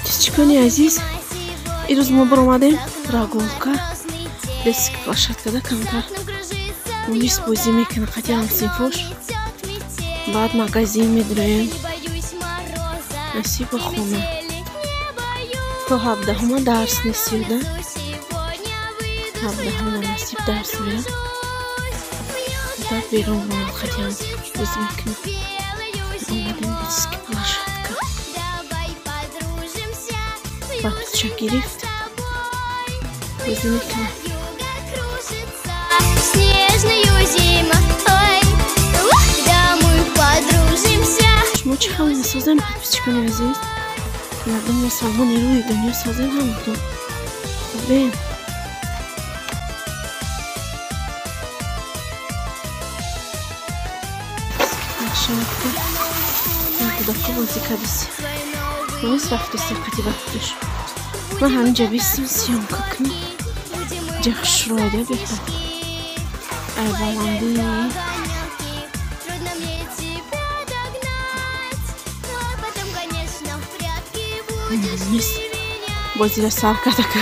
подписчикони азиз, ирӯз мо баромадем прогулка детский площадкада камтар мунис бозӣ мекунем қатъян синфош баъд магазин медуроем насиба хона то 17 дарс нест ёда 17 насиб дарс меям баъд берун қатъян бозӣ мекунем омадем детский площадка подписчик гирифт бозӣ мекунем шумо чӣ хел месозем подписчикони азиз мардуми салмони рӯи дунё созем ҳаматон бем площадка кудака бозӣ кардиси мос рафтаси қати вақташ ман ҳаминҷа бистим сёмка кунем ҷахшрода беҳта ай баланди нест бозиро сар кардака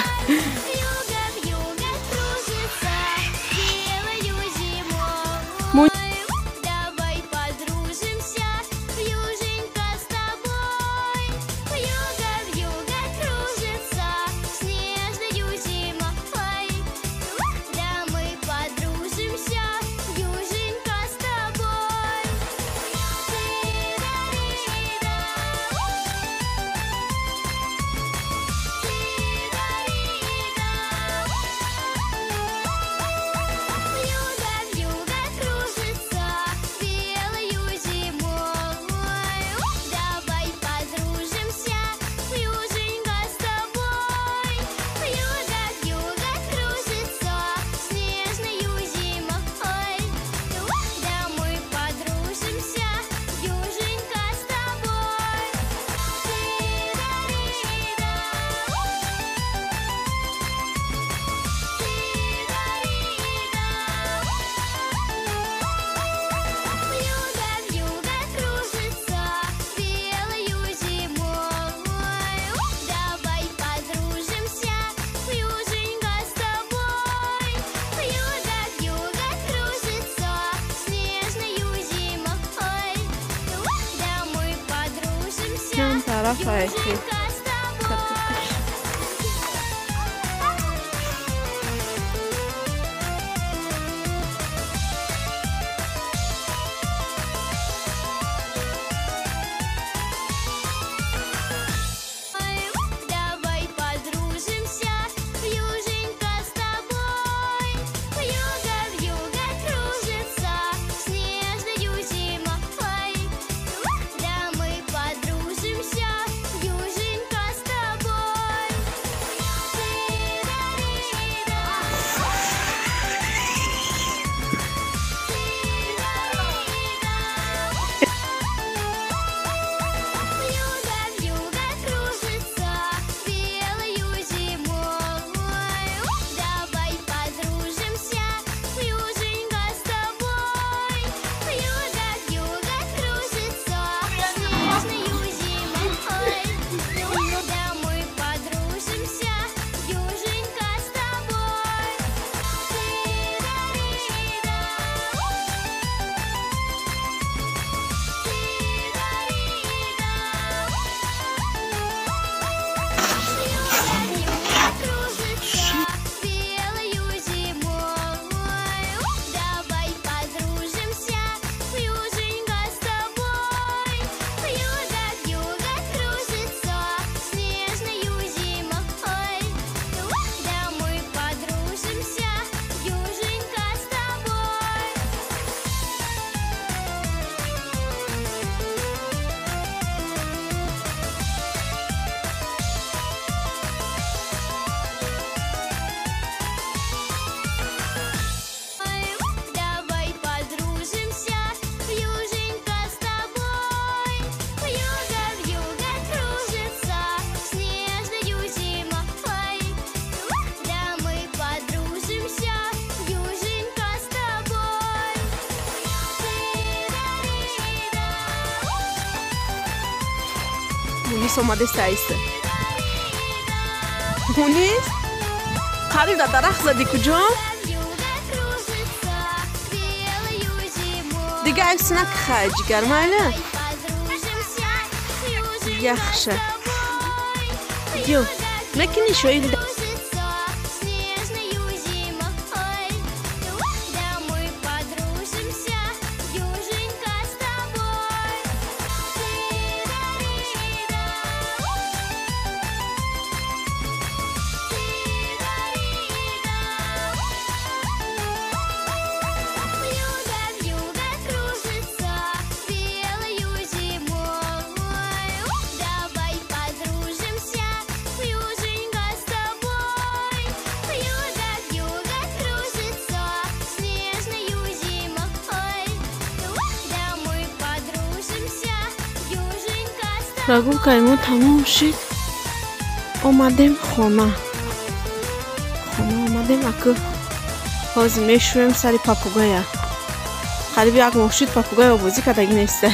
Рафаэль. Мунис омаде саиста. نیست؟ خلیل درخت زدی کجا؟ دیگه عکس نکه جگر ماله یخشه دیو نکنی شوید прогулка ему тамом шид омадем хона омадем аку ҳозир мешӯем сари папугоя қариби як моҳ шуд папугоя овозӣ кардаги неста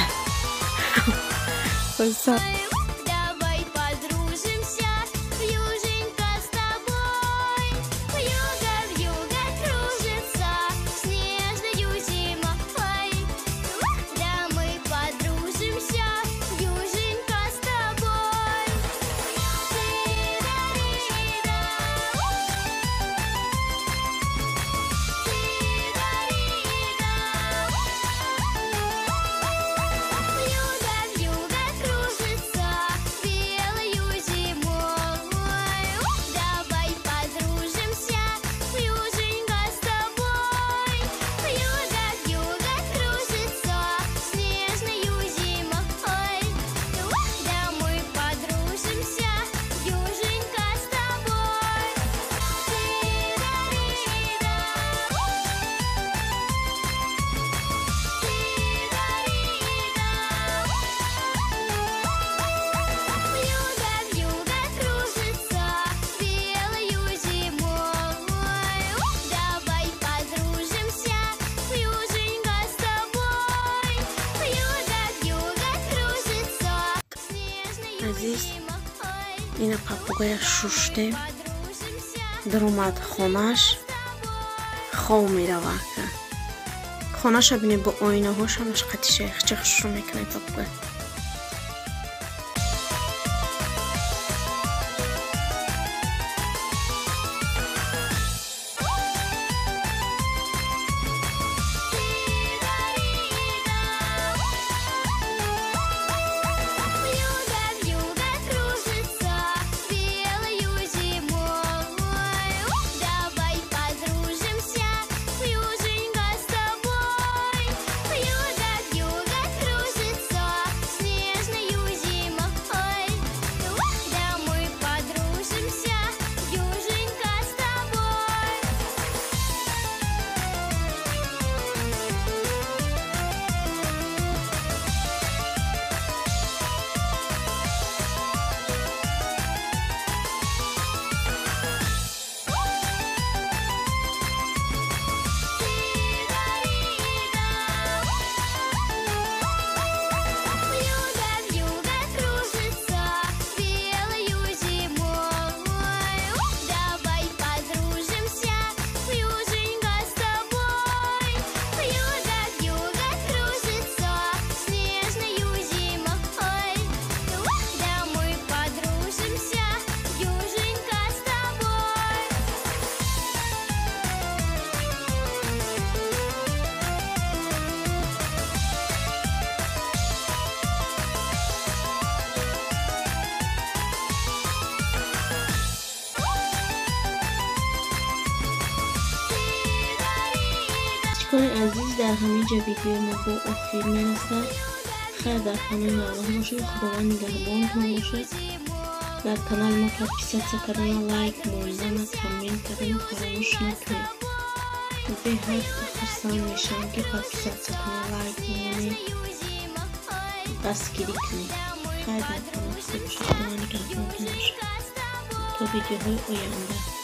азиз ина папугоя шуштем даромад хонаш хов меравад хонаша бинед бо оинаҳошамаш қатиша чӣ хушрӯ мекунад папугоя عزیز در همینجا ویدیو ما با آخر میرسد خیر در پناه الله باشید خداوند نگهبانتون باشد در کانال ما подписаться کردن لایک موعظه کامنت کردن فراموش نکنید به هر خرسان میشم که подписаться کنید لایک کنید دستگیری کنید خیر در پناه الله باشید خداوند نگهبانتون باشد تا ویدیوهای آینده